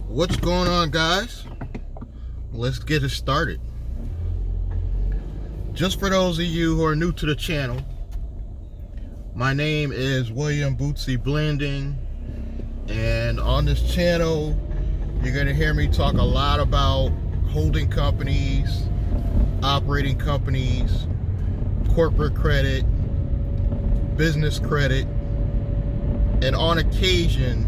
What's going on, guys? Let's get it started. Just for those of you who are new to the channel, my name is William Bootsy Blending, and on this channel you're going to hear me talk a lot about holding companies, operating companies, corporate credit, business credit, and on occasion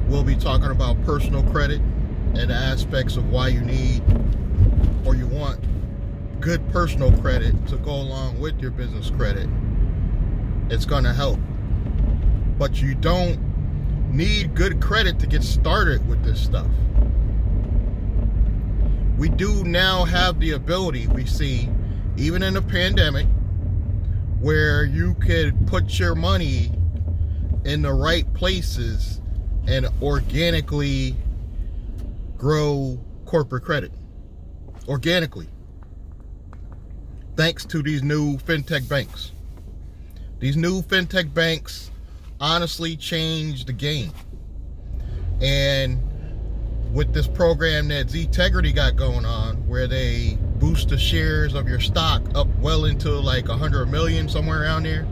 we'll be talking about personal credit and the aspects of why you need or you want good personal credit to go along with your business credit. It's going to help. But you don't need good credit to get started with this stuff. We do now have the ability, we see, even in the pandemic, where you could put your money in the right places and organically grow corporate credit. Organically. Thanks to these new fintech banks. These new fintech banks honestly changed the game. And with this program that Ztegrity got going on, where they boost the shares of your stock up well into like 100 million, somewhere around there.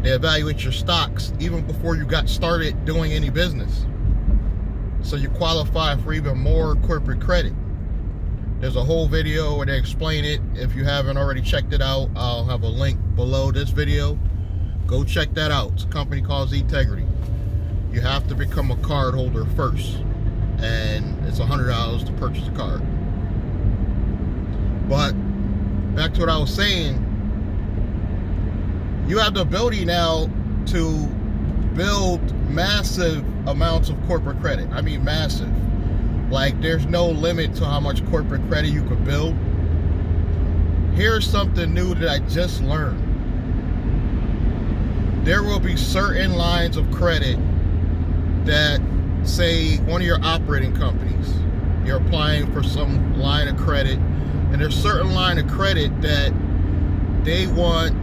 They evaluate your stocks even before you got started doing any business, so you qualify for even more corporate credit. There's a whole video where they explain it. If you haven't already checked it out, I'll have a link below this video. Go check that out. It's a company called Ztegrity. You have to become a card holder first, and it's $100 to purchase a card. But back to what I was saying, you have the ability now to build massive amounts of corporate credit. I mean massive. Like, there's no limit to how much corporate credit you could build. Here's something new that I just learned. There will be certain lines of credit that, say, one of your operating companies, you're applying for some line of credit, and there's certain line of credit that they want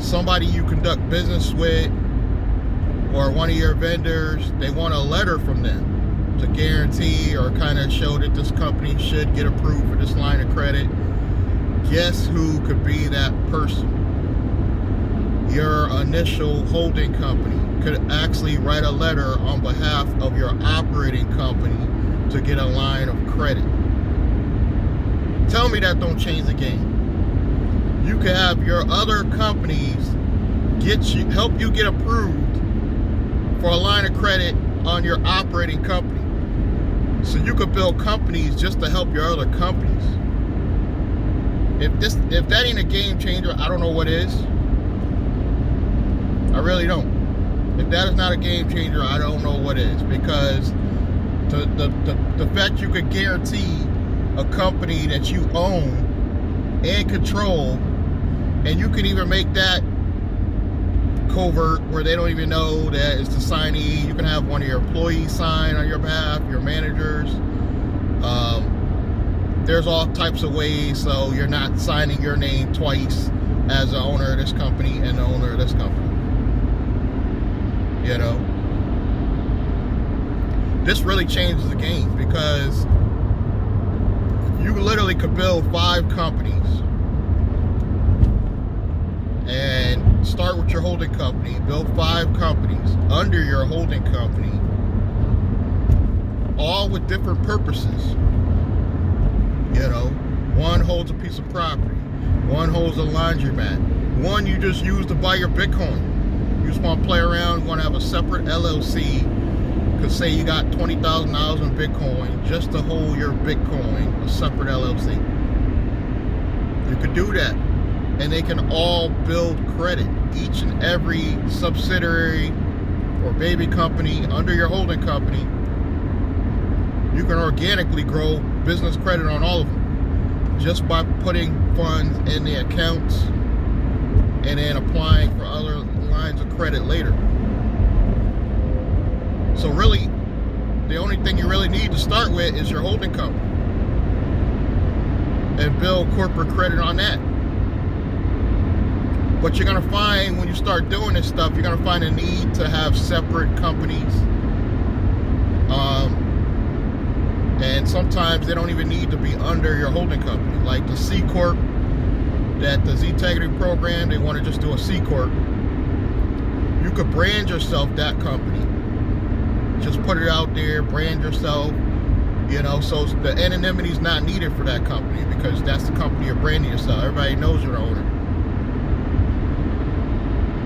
somebody you conduct business with or one of your vendors, they want a letter from them to guarantee or kind of show that this company should get approved for this line of credit. Guess who could be that person? Your initial holding company could actually write a letter on behalf of your operating company to get a line of credit. Tell me that don't change the game. You can have your other companies help you get approved for a line of credit on your operating company. So you could build companies just to help your other companies. If that ain't a game changer, I don't know what is. I really don't. If that is not a game changer, I don't know what is. Because the fact you could guarantee a company that you own and control, and you can even make that covert where they don't even know that it's the signee. You can have one of your employees sign on your behalf, your managers. There's all types of ways, so you're not signing your name twice as the owner of this company and the owner of this company. You know, this really changes the game, because you literally could build 5 companies and start with your holding company, build 5 companies under your holding company, all with different purposes. You know, one holds a piece of property, one holds a laundromat, one you just use to buy your Bitcoin. You just want to play around, you want to have a separate LLC, because say you got $20,000 in Bitcoin, just to hold your Bitcoin, a separate LLC. You could do that. And they can all build credit. Each and every subsidiary or baby company under your holding company, you can organically grow business credit on all of them just by putting funds in the accounts and then applying for other lines of credit later. So really, the only thing you really need to start with is your holding company and build corporate credit on that. But you're going to find when you start doing this stuff, you're going to find a need to have separate companies And sometimes they don't even need to be under your holding company. Like the C Corp, that the Z-Tegrity program, they want to just do a C Corp. You could brand yourself that company. Just put it out there, brand yourself, you know, so the anonymity is not needed for that company, because that's the company you're branding yourself. Everybody knows you're the owner.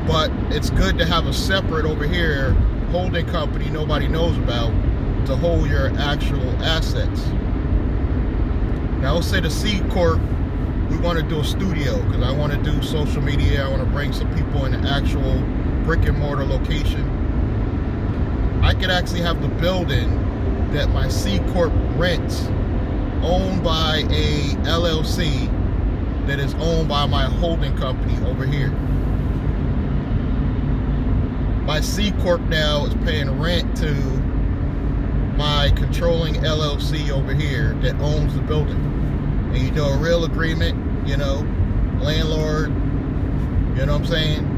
But it's good to have a separate over here holding company nobody knows about to hold your actual assets. Now, let's say the C Corp, we want to do a studio because I want to do social media. I want to bring some people in the actual brick and mortar location. I could actually have the building that my C Corp rents owned by a LLC that is owned by my holding company over here. My C Corp now is paying rent to my controlling LLC over here that owns the building. And you do a real agreement, you know, landlord, you know what I'm saying?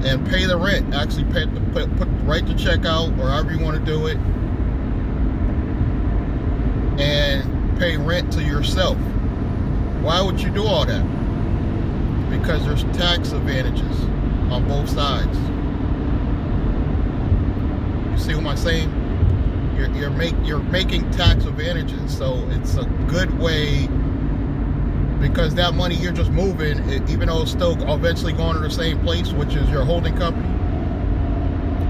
And pay the rent. Actually write the check out, or however you want to do it. And pay rent to yourself. Why would you do all that? Because there's tax advantages on both sides. You see what I'm saying? You're making tax advantages, so it's a good way, because that money you're just moving, even though it's still eventually going to the same place, which is your holding company,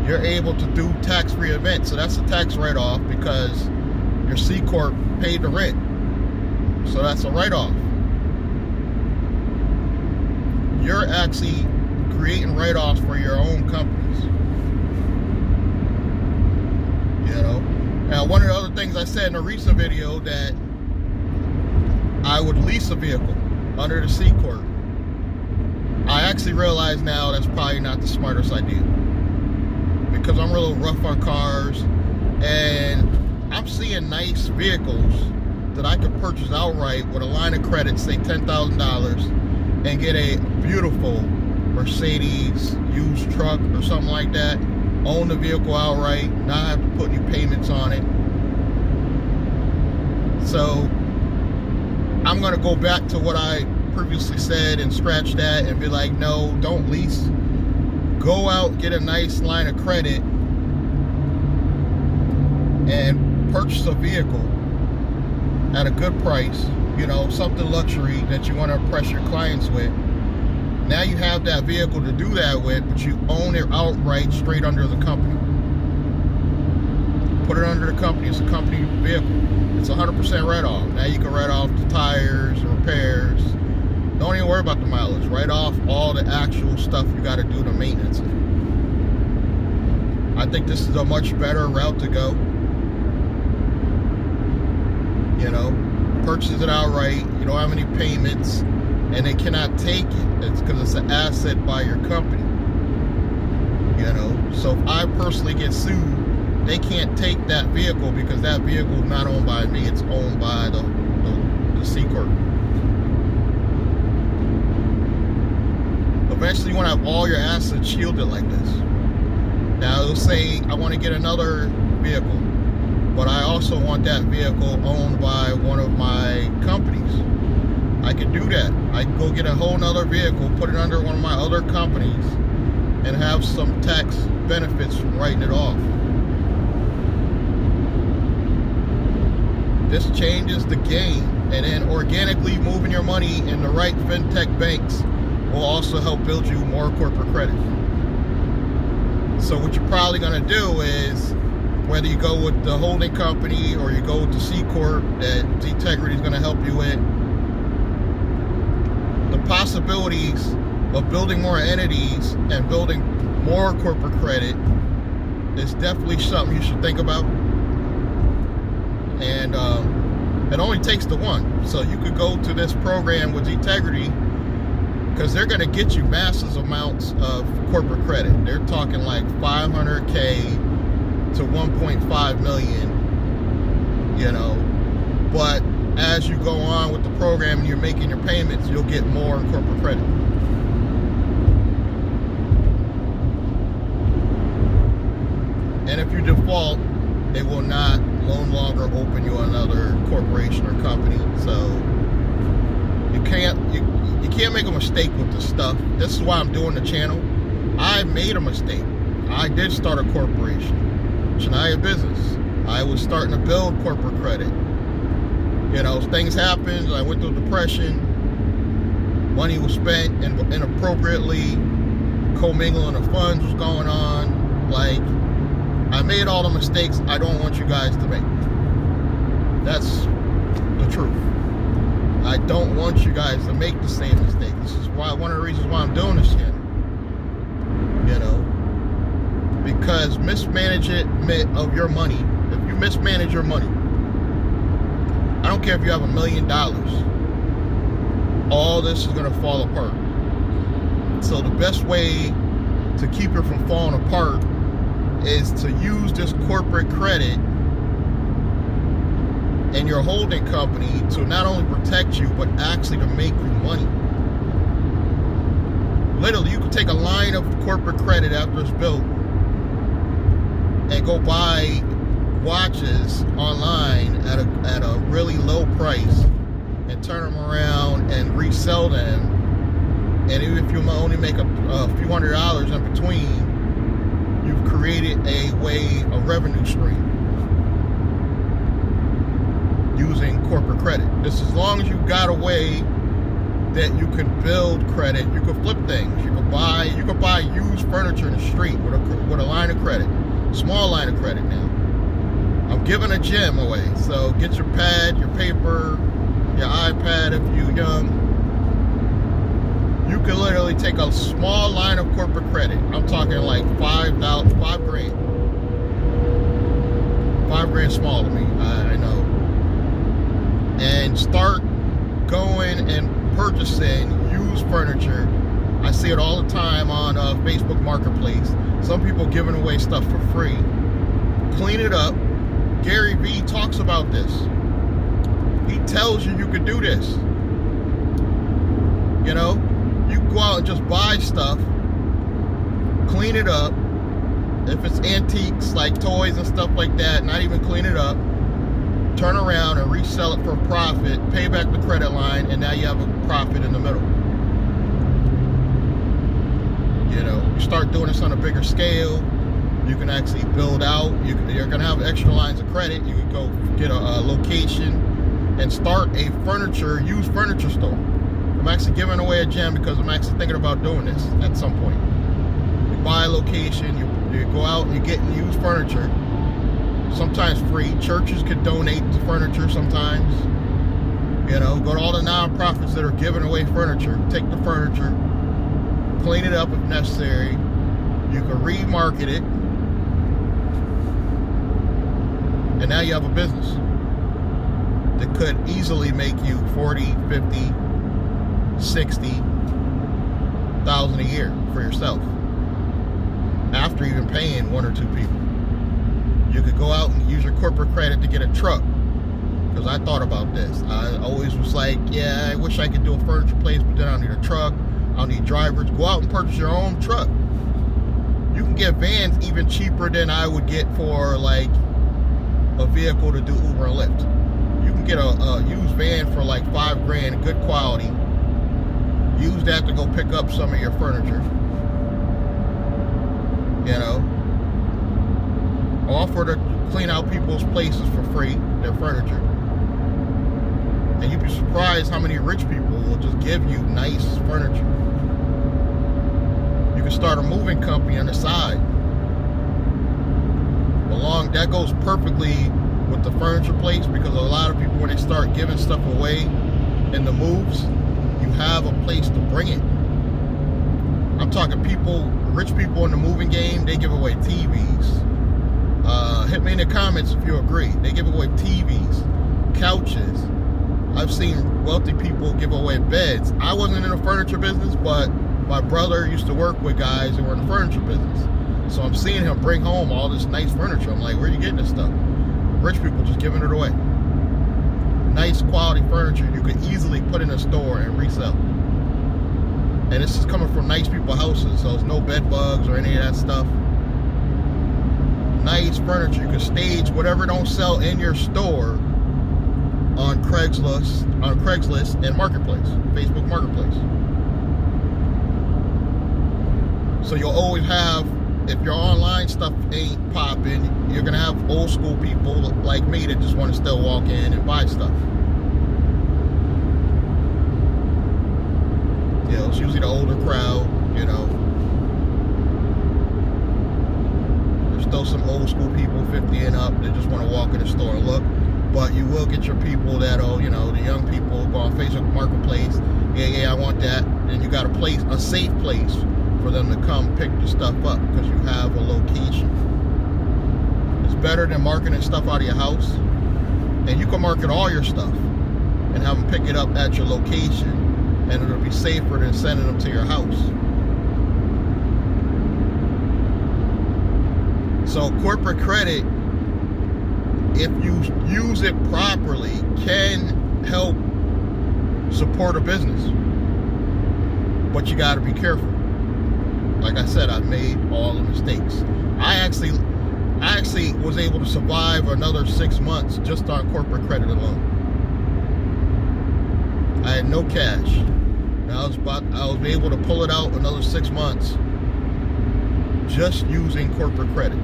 you're able to do tax-free events. So that's a tax write-off because your C Corp paid the rent. So that's a write-off. You're actually creating write-offs for your own companies. You know? Now, one of the other things I said in a recent video, that I would lease a vehicle under the C Corp. I actually realize now that's probably not the smartest idea, because I'm real rough on cars, and I'm seeing nice vehicles that I could purchase outright with a line of credit, say $10,000, and get a beautiful Mercedes used truck or something like that. Own the vehicle outright, not have to put any payments on it. So I'm gonna go back to what I previously said and scratch that and be like, no, don't lease. Go out, get a nice line of credit, and purchase a vehicle at a good price, you know, something luxury that you want to impress your clients with. Now you have that vehicle to do that with, but you own it outright, straight under the company. Put it under the company. It's a company vehicle. It's 100% write-off. Now you can write off the tires, repairs. Don't even worry about the mileage. Write off all the actual stuff you got to do to maintenance it. I think this is a much better route to go. You know, purchase it outright. You don't have any payments, and they cannot take it. It's because it's an asset by your company. You know, so if I personally get sued, they can't take that vehicle, because that vehicle is not owned by me. It's owned by the C Corp. Eventually, you want to have all your assets shielded like this. Now, let's say I want to get another vehicle, but I also want that vehicle owned by one of my companies. I could do that. I could go get a whole nother vehicle, put it under one of my other companies, and have some tax benefits from writing it off. This changes the game, and then organically moving your money in the right fintech banks will also help build you more corporate credit. So what you're probably going to do is, whether you go with the holding company or you go with the C Corp that Z-Tegrity is going to help you with, the possibilities of building more entities and building more corporate credit is definitely something you should think about. And it only takes the one. So you could go to this program with Z-Tegrity, because they're going to get you massive amounts of corporate credit. They're talking like 500K to 1.5 million, you know. But as you go on with the program and you're making your payments, you'll get more in corporate credit. And if you default, they will not no longer open you another corporation or company. So you can't make a mistake with this stuff. This is why I'm doing the channel. I made a mistake. I did start a corporation, Shania business. I was starting to build corporate credit. You know, things happened. I went through depression. Money was spent inappropriately. Commingling of funds was going on. Like, I made all the mistakes I don't want you guys to make. That's the truth. I don't want you guys to make the same mistake. This is why, one of the reasons why I'm doing this channel. You know, because mismanagement of your money, if you mismanage your money, I don't care if you have $1 million, all this is going to fall apart. So the best way to keep it from falling apart is to use this corporate credit and your holding company to not only protect you, but actually to make you money. Literally, you can take a line of corporate credit after it's built and go buy watches online at a really low price and turn them around and resell them. And even if you only make a few $100s in between, you've created a revenue stream using corporate credit. This, as long as you got a way that you can build credit, you can flip things. You can buy used furniture in the street with a line of credit, small line of credit now. I'm giving a gem away, so get your pad, your paper, your iPad if you're young. You can literally take a small line of corporate credit. I'm talking like $5 grand. $5 grand small to me, I know. And start going and purchasing used furniture. I see it all the time on Facebook Marketplace. Some people giving away stuff for free. Clean it up. Gary Vee talks about this. He tells you can do this. You know, you go out and just buy stuff, clean it up. If it's antiques like toys and stuff like that, not even clean it up. Turn around and resell it for a profit, pay back the credit line, and now you have a profit in the middle. You know, you start doing this on a bigger scale, you can actually build out. You're going to have extra lines of credit. You can go get a location and start a used furniture store. I'm actually giving away a gem because I'm actually thinking about doing this at some point. You buy a location, you go out and you're getting used furniture. Sometimes free. Churches could donate the furniture sometimes. You know, go to all the nonprofits that are giving away furniture. Take the furniture, clean it up if necessary. You can remarket it. And now you have a business that could easily make you 40, 50, 60,000 a year for yourself. After even paying one or two people. You could go out and use your corporate credit to get a truck. Because I thought about this. I always was like, yeah, I wish I could do a furniture place, but then I don't need a truck. I don't need drivers. Go out and purchase your own truck. You can get vans even cheaper than I would get for like a vehicle to do Uber and Lyft. You can get a used van for like $5 grand, good quality. Use that to go pick up some of your furniture. You know, offer to clean out people's places for free, their furniture. And you'd be surprised how many rich people will just give you nice furniture. You can start a moving company on the side. That goes perfectly with the furniture place, because a lot of people, when they start giving stuff away in the moves, you have a place to bring it. I'm talking people, rich people in the moving game, they give away TVs. Hit me in the comments if you agree. They give away TVs, couches. I've seen wealthy people give away beds. I wasn't in the furniture business, but my brother used to work with guys who were in the furniture business. So I'm seeing him bring home all this nice furniture. I'm like, where are you getting this stuff? Rich people just giving it away. Nice quality furniture you could easily put in a store and resell. And this is coming from nice people's houses, so there's no bed bugs or any of that stuff. nice furniture. You can stage whatever don't sell in your store on Craigslist and Marketplace, Facebook Marketplace. So you'll always have, if your online stuff ain't popping, you're gonna have old school people like me that just want to still walk in and buy stuff. You know, it's usually the older crowd, you know. There's still some old school people, 50 and up, that just want to walk in the store and look. But you will get your people that'll, you know, the young people go on Facebook Marketplace. Yeah, I want that. And you got a safe place for them to come pick the stuff up because you have a location. It's better than marketing stuff out of your house. And you can market all your stuff and have them pick it up at your location, and it'll be safer than sending them to your house. So corporate credit, if you use it properly, can help support a business. But you got to be careful. Like I said, I've made all the mistakes. I actually was able to survive another 6 months just on corporate credit alone. I had no cash. And I was able to pull it out another 6 months just using corporate credit.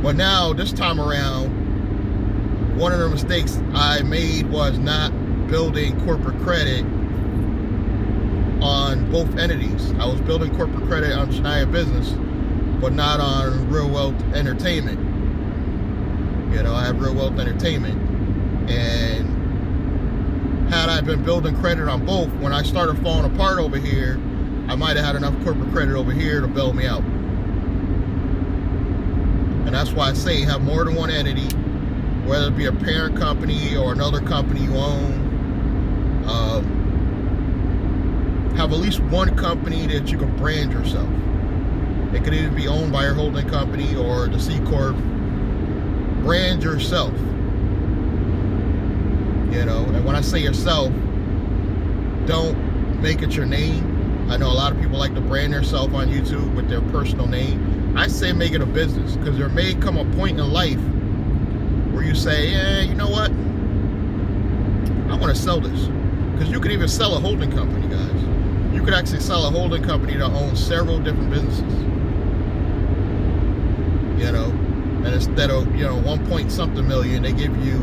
But now, this time around, one of the mistakes I made was not building corporate credit on both entities. I was building corporate credit on Shania Business, but not on Real Wealth Entertainment. You know, I have Real Wealth Entertainment. And had I been building credit on both, when I started falling apart over here, I might have had enough corporate credit over here to bail me out. And that's why I say have more than one entity, whether it be a parent company or another company you own. Have at least one company that you can brand yourself. It could either be owned by your holding company or the C Corp. Brand yourself. You know, and when I say yourself, don't make it your name. I know a lot of people like to brand themselves on YouTube with their personal name. I say make it a business, because there may come a point in life where you say, yeah, you know what? I want to sell this. Because you could even sell a holding company, guys. You could actually sell a holding company to own several different businesses. You know, and instead of, you know, 1 point something million, they give you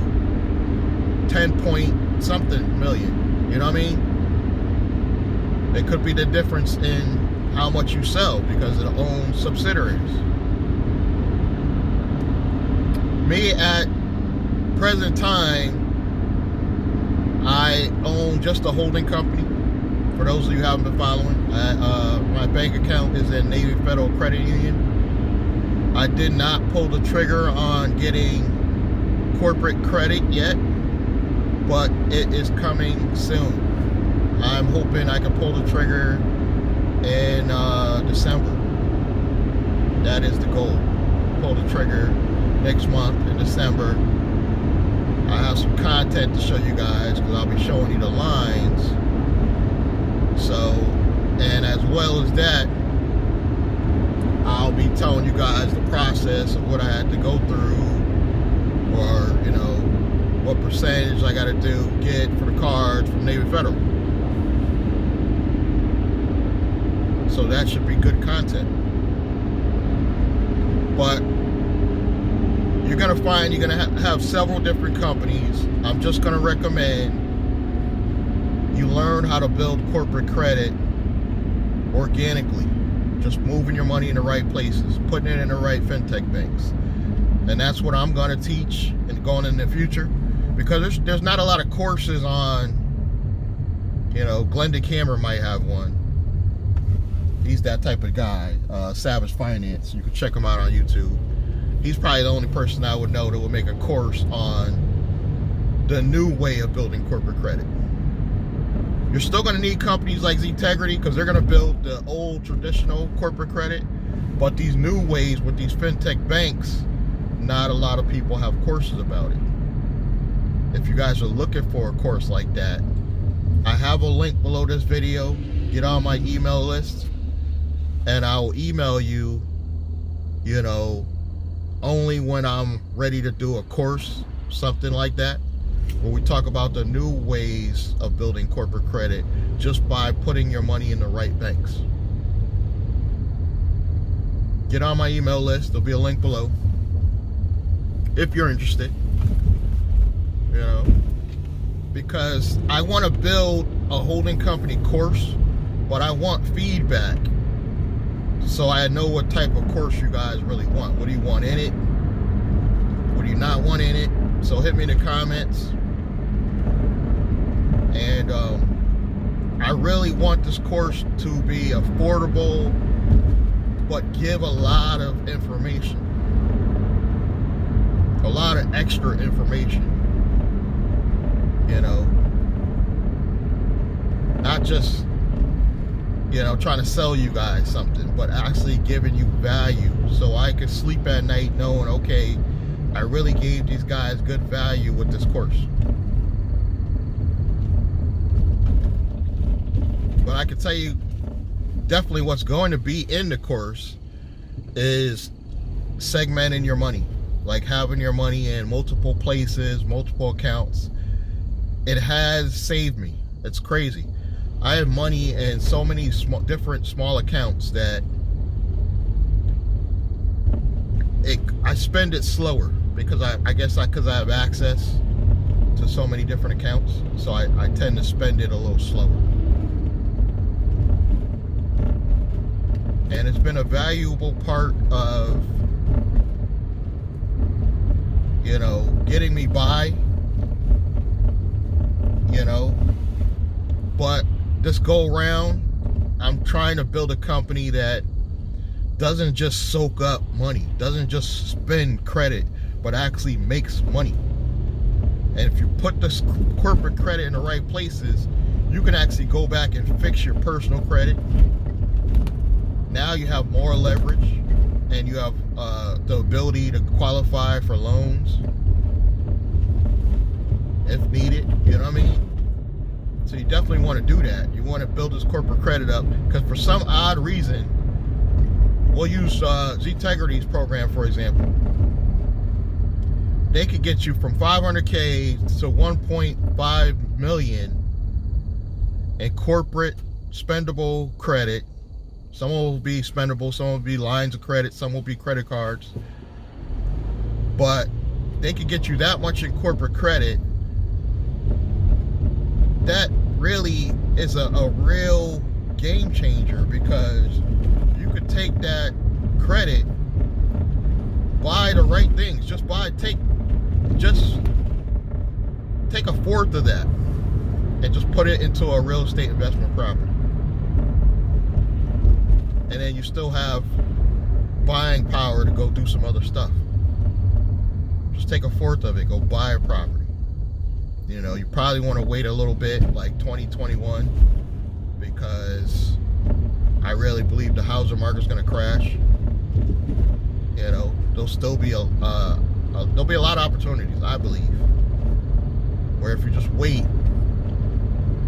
10 point something million. You know what I mean? It could be the difference in how much you sell because it owns subsidiaries. Me, at present time, I own just a holding company. For those of you who haven't been following, my bank account is in Navy Federal Credit Union. I did not pull the trigger on getting corporate credit yet, but it is coming soon. I'm hoping I can pull the trigger in December. That is the goal. Pull the trigger next month in December. I have some content to show you guys because I'll be showing you the lines. So, and as well as that, I'll be telling you guys the process of what I had to go through, or, you know, what percentage I got to get for the cards from Navy Federal. So that should be good content. But you're going to find you're going to have several different companies. I'm just going to recommend you learn how to build corporate credit organically. Just moving your money in the right places, putting it in the right fintech banks. And that's what I'm going to teach and going in the future, because there's not a lot of courses on, you know, Glenn DeCamera might have one. He's that type of guy, Savage Finance. You can check him out on YouTube. He's probably the only person I would know that would make a course on the new way of building corporate credit. You're still going to need companies like Zetegrity because they're going to build the old traditional corporate credit. But these new ways with these fintech banks, not a lot of people have courses about it. If you guys are looking for a course like that, I have a link below this video. Get on my email list and I'll email you you know, only when I'm ready to do a course, something like that, where we talk about the new ways of building corporate credit just by putting your money in the right banks. Get on my email list. There'll be a link below if you're interested, you know, because I want to build a holding company course, but I want feedback so I know what type of course you guys really want. What do you want in it? What do you not want in it? So hit me in the comments. And I really want this course to be affordable, but give a lot of information, a lot of extra information, you know, not just, you know, trying to sell you guys something, but actually giving you value so I could sleep at night knowing, okay, I really gave these guys good value with this course. But I can tell you definitely what's going to be in the course is segmenting your money, like having your money in multiple places, multiple accounts. It has saved me. It's crazy. I have money in so many different small accounts that I spend it slower because I guess because I have access to so many different accounts, so I tend to spend it a little slower. And it's been a valuable part of, you know, getting me by, you know. But this go round, I'm trying to build a company that doesn't just soak up money, doesn't just spend credit, but actually makes money. And if you put this corporate credit in the right places, you can actually go back and fix your personal credit. Now you have more leverage, and you have the ability to qualify for loans if needed, you know what I mean? So you definitely want to do that. You want to build this corporate credit up, because for some odd reason, we'll use GetUpside's program, for example. They could get you from 500K to 1.5 million in corporate spendable credit. Some will be spendable, some will be lines of credit, some will be credit cards. But they could get you that much in corporate credit. That really is a real game changer, because you could take that credit, buy the right things, just take a fourth of that and just put it into a real estate investment property. And then you still have buying power to go do some other stuff. Just take a fourth of it, go buy a property. You know, you probably want to wait a little bit, like 2021, because I really believe the housing market's going to crash. You know, there'll still be there'll be a lot of opportunities, I believe, where if you just wait,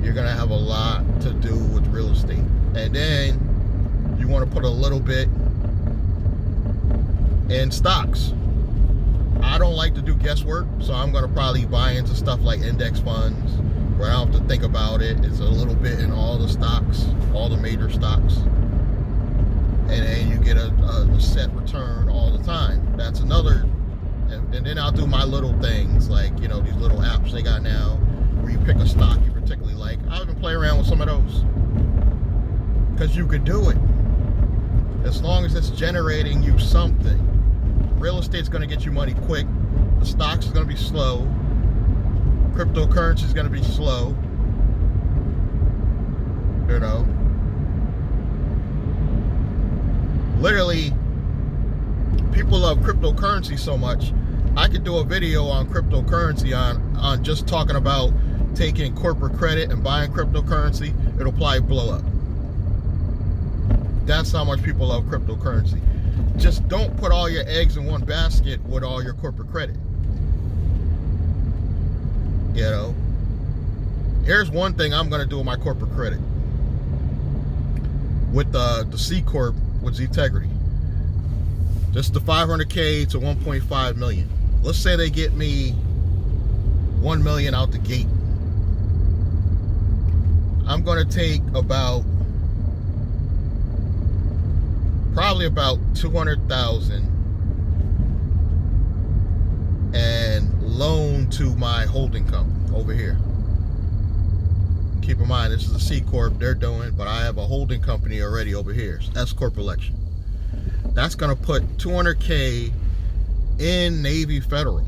you're going to have a lot to do with real estate. And then you want to put a little bit in stocks. I don't like to do guesswork, so I'm going to probably buy into stuff like index funds, where I don't have to think about it. It's a little bit in all the stocks, all the major stocks, and then you get a set return all the time. That's another. And then I'll do my little things, like, you know, these little apps they got now where you pick a stock you particularly like. I'll even play around with some of those, because you could do it as long as it's generating you something. Real estate's going to get you money quick. The stocks is going to be slow. Cryptocurrency is going to be slow. You know, literally, people love cryptocurrency so much. I could do a video on cryptocurrency on just talking about taking corporate credit and buying cryptocurrency. It'll probably blow up. That's how much people love cryptocurrency. Just don't put all your eggs in one basket with all your corporate credit. You know, here's one thing I'm going to do with my corporate credit. With the C Corp with Integrity. This is the 500K to 1.5 million. Let's say they get me 1 million out the gate. I'm gonna take probably about 200,000 and loan to my holding company over here. Keep in mind, this is a C Corp they're doing, but I have a holding company already over here, S Corp election. That's gonna put 200K in Navy Federal.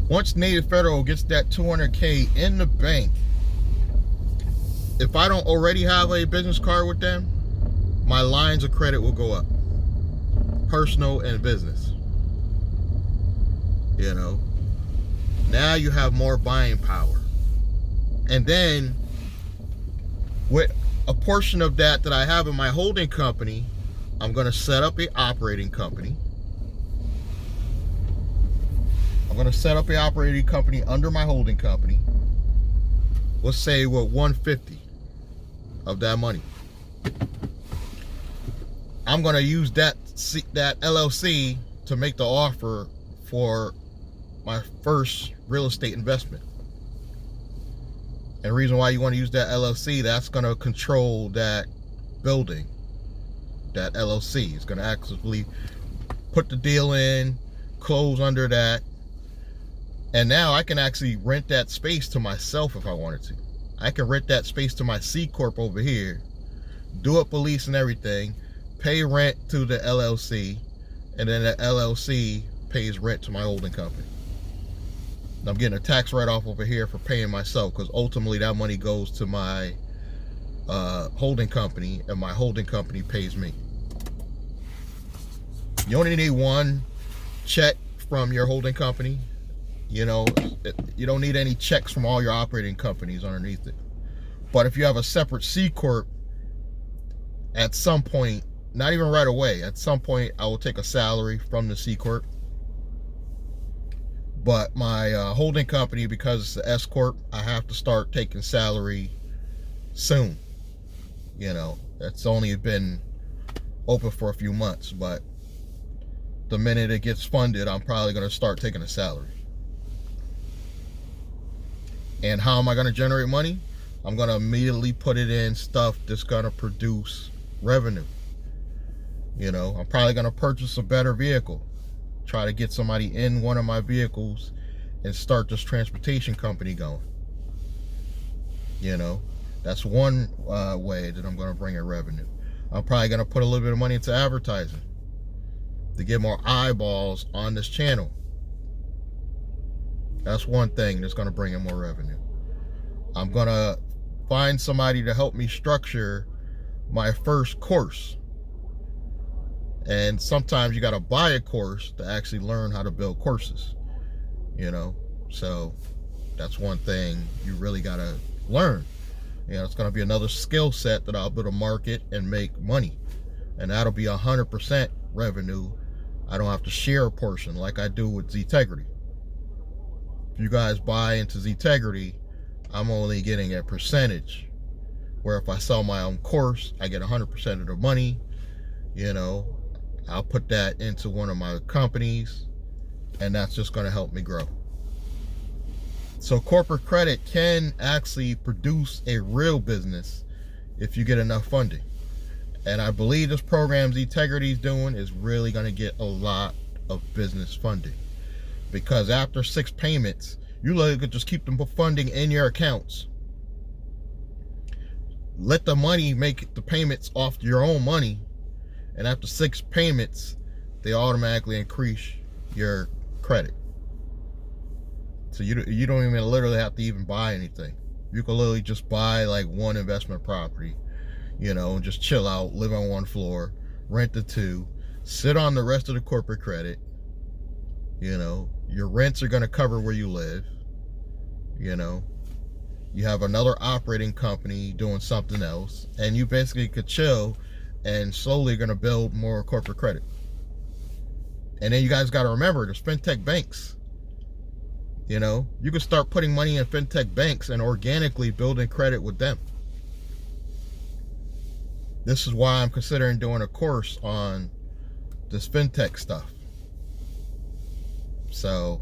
Once Navy Federal gets that 200K in the bank, if I don't already have a business card with them, my lines of credit will go up. Personal and business. You know, now you have more buying power. And then with a portion of that I have in my holding company, I'm going to set up an operating company. I'm going to set up an operating company under my holding company. Let's say with 150 of that money. I'm going to use that LLC to make the offer for my first real estate investment. And the reason why you want to use that LLC, that's going to control that building. That LLC is going to actively put the deal in, close under that. And now I can actually rent that space to myself if I wanted to. I can rent that space to my C Corp over here, do up a lease and everything, pay rent to the LLC, and then the LLC pays rent to my holding company. I'm getting a tax write-off over here for paying myself, because ultimately that money goes to my holding company, and my holding company pays me. You only need one check from your holding company. You know, you don't need any checks from all your operating companies underneath it. But if you have a separate C Corp, at some point, not even right away, at some point I will take a salary from the C Corp. But my holding company, because it's the S Corp, I have to start taking salary soon. You know, it's only been open for a few months, but the minute it gets funded, I'm probably going to start taking a salary. And how am I going to generate money? I'm going to immediately put it in stuff that's going to produce revenue. You know, I'm probably going to purchase a better vehicle. Try to get somebody in one of my vehicles and start this transportation company going. You know, that's one way that I'm going to bring in revenue. I'm probably going to put a little bit of money into advertising to get more eyeballs on this channel. That's one thing that's going to bring in more revenue. I'm going to find somebody to help me structure my first course. And sometimes you got to buy a course to actually learn how to build courses. You know, so that's one thing you really got to learn. You know, it's going to be another skill set that I'll be able to market and make money. And that'll be 100% revenue. I don't have to share a portion like I do with Ztegrity. If you guys buy into Ztegrity, I'm only getting a percentage. Where if I sell my own course, I get 100% of the money. You know, I'll put that into one of my companies, and that's just going to help me grow. So corporate credit can actually produce a real business if you get enough funding. And I believe this program Ztegrity is doing is really going to get a lot of business funding. Because after 6 payments, you literally could just keep them funding in your accounts. Let the money make the payments off your own money. And after 6 payments, they automatically increase your credit. So you don't even literally have to even buy anything. You can literally just buy like one investment property, you know, and just chill out, live on one floor, rent the 2, sit on the rest of the corporate credit. You know, your rents are going to cover where you live. You know, you have another operating company doing something else, and you basically could chill and slowly going to build more corporate credit. And then you guys got to remember, there's fintech banks. You know, you can start putting money in fintech banks and organically building credit with them. This is why I'm considering doing a course on this fintech stuff. So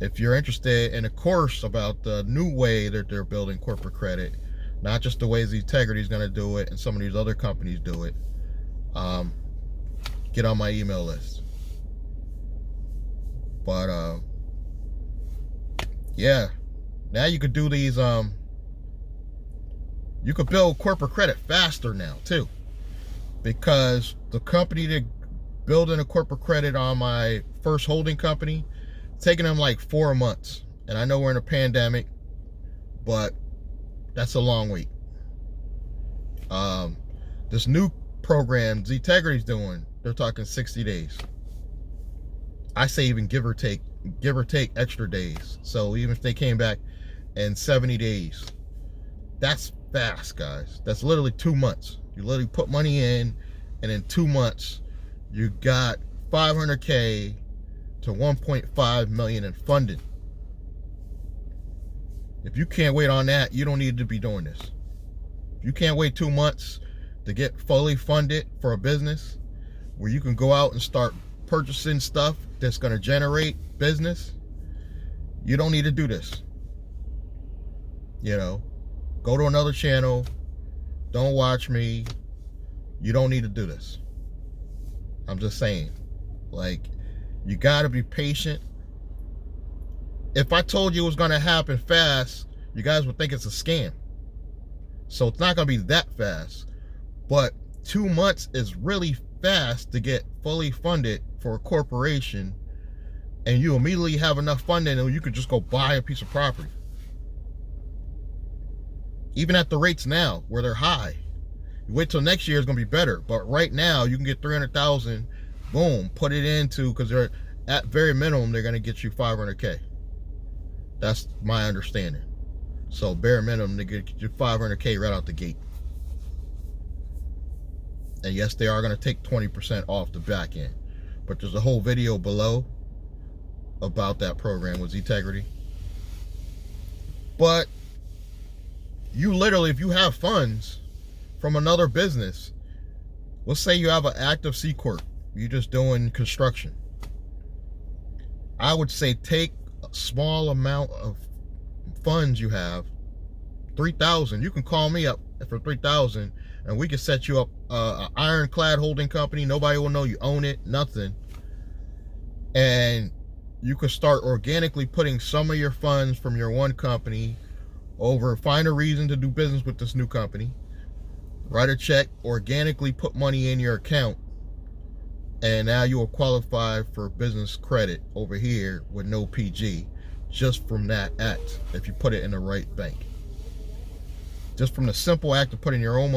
if you're interested in a course about the new way that they're building corporate credit, not just the ways Integrity is going to do it and some of these other companies do it, get on my email list. But yeah, now you could do these, you could build corporate credit faster now too, because the company that building a corporate credit on my first holding company, taking them like 4 months. And I know we're in a pandemic, but that's a long wait. This new program Zintegrity's doing, they're talking 60 days. I say even give or take extra days. So even if they came back in 70 days, that's fast, guys. That's literally 2 months. You literally put money in, and in 2 months, you got 500K to 1.5 million in funding. If you can't wait on that, you don't need to be doing this. If you can't wait 2 months to get fully funded for a business where you can go out and start purchasing stuff that's going to generate business, you don't need to do this. You know, go to another channel. Don't watch me. You don't need to do this. I'm just saying, like, you got to be patient. If I told you it was going to happen fast, you guys would think it's a scam. So it's not going to be that fast. But 2 months is really fast to get fully funded for a corporation, and you immediately have enough funding and you could just go buy a piece of property. Even at the rates now where they're high. You wait till next year, it's going to be better. But right now, you can get 300,000, boom, put it into, because they're at very minimum, they're going to get you 500K. That's my understanding. So bare minimum, they get you 500K right out the gate. And yes, they are going to take 20% off the back end. But there's a whole video below about that program with Zintegrity. But you literally, if you have funds from another business, let's say you have an active C Corp, you're just doing construction, I would say take a small amount of funds you have, 3,000. You can call me up for 3,000 and we can set you up an ironclad holding company. Nobody will know you own it, nothing. And you could start organically putting some of your funds from your one company over, find a reason to do business with this new company, write a check, organically put money in your account, and now you will qualify for business credit over here with no PG, just from that act, if you put it in the right bank. Just from the simple act of putting your own money